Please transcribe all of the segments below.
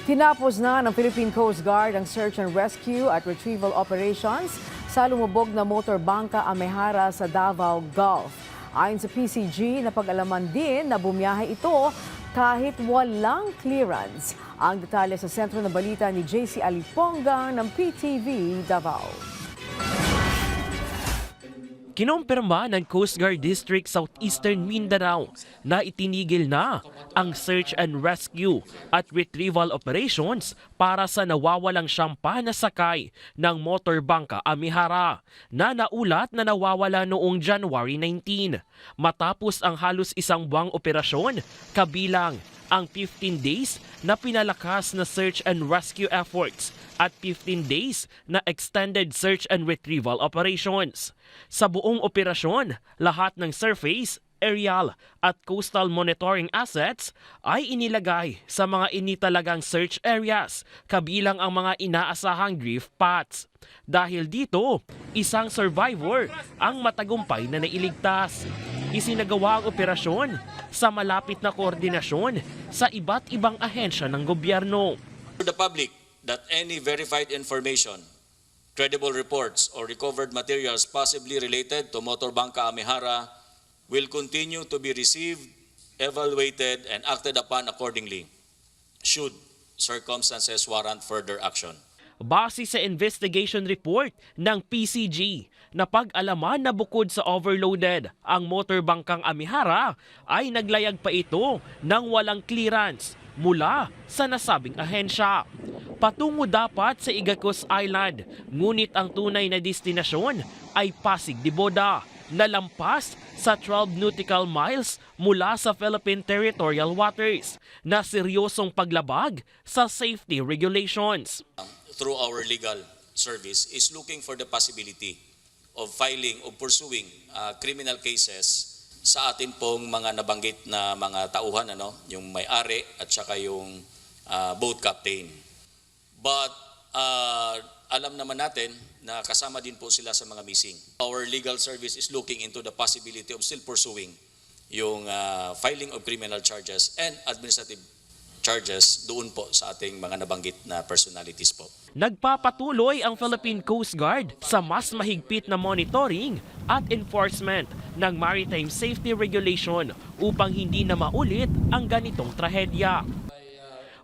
Tinapos na ng Philippine Coast Guard ang search and rescue at retrieval operations sa lumubog na motorbangka Amehara sa Davao Gulf. Ayon sa PCG, napag-alaman din na bumiyahe ito kahit walang clearance. Ang detalye sa sentro ng balita ni JC Aliponga ng PTV Davao. Kinumpirma ng Coast Guard District Southeastern Mindanao na itinigil na ang search and rescue at retrieval operations para sa nawawalang siyampa na sakay ng motorbangka Amehara na naulat na nawawala noong January 19. Matapos ang halos isang buwang operasyon, kabilang ang 15 days na pinalakas na search and rescue efforts at 15 days na extended search and retrieval operations. Sa buong operasyon, lahat ng surface, aerial at coastal monitoring assets ay inilagay sa mga initalagang search areas, kabilang ang mga inaasahang drift paths. Dahil dito, isang survivor ang matagumpay na nailigtas. Isinagawa ang operasyon sa malapit na koordinasyon sa iba't ibang ahensya ng gobyerno. To the public that any verified information, credible reports or recovered materials possibly related to motorbangka Amehara will continue to be received, evaluated and acted upon accordingly should circumstances warrant further action. Base sa investigation report ng PCG, napag-alaman na bukod sa overloaded ang motorbangkang Amehara ay naglayag pa ito ng walang clearance mula sa nasabing ahensya. Patungo dapat sa Igacos Island, ngunit ang tunay na destinasyon ay Pasig de Boda, na lampas sa 12 nautical miles mula sa Philippine Territorial Waters, na seryosong paglabag sa safety regulations. Through our legal service is looking for the possibility of filing or pursuing criminal cases sa atin pong mga nabanggit na mga tauhan, yung may-ari at saka yung boat captain. But alam naman natin na kasama din po sila sa mga missing. Our legal service is looking into the possibility of still pursuing yung filing of criminal charges and administrative charges doon po sa ating mga nabanggit na personalities po. Nagpapatuloy ang Philippine Coast Guard sa mas mahigpit na monitoring at enforcement ng maritime safety regulation upang hindi na maulit ang ganitong trahedya.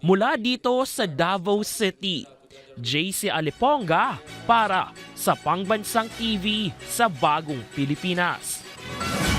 Mula dito sa Davao City, JC Aliponga para sa Pangbansang TV sa Bagong Pilipinas.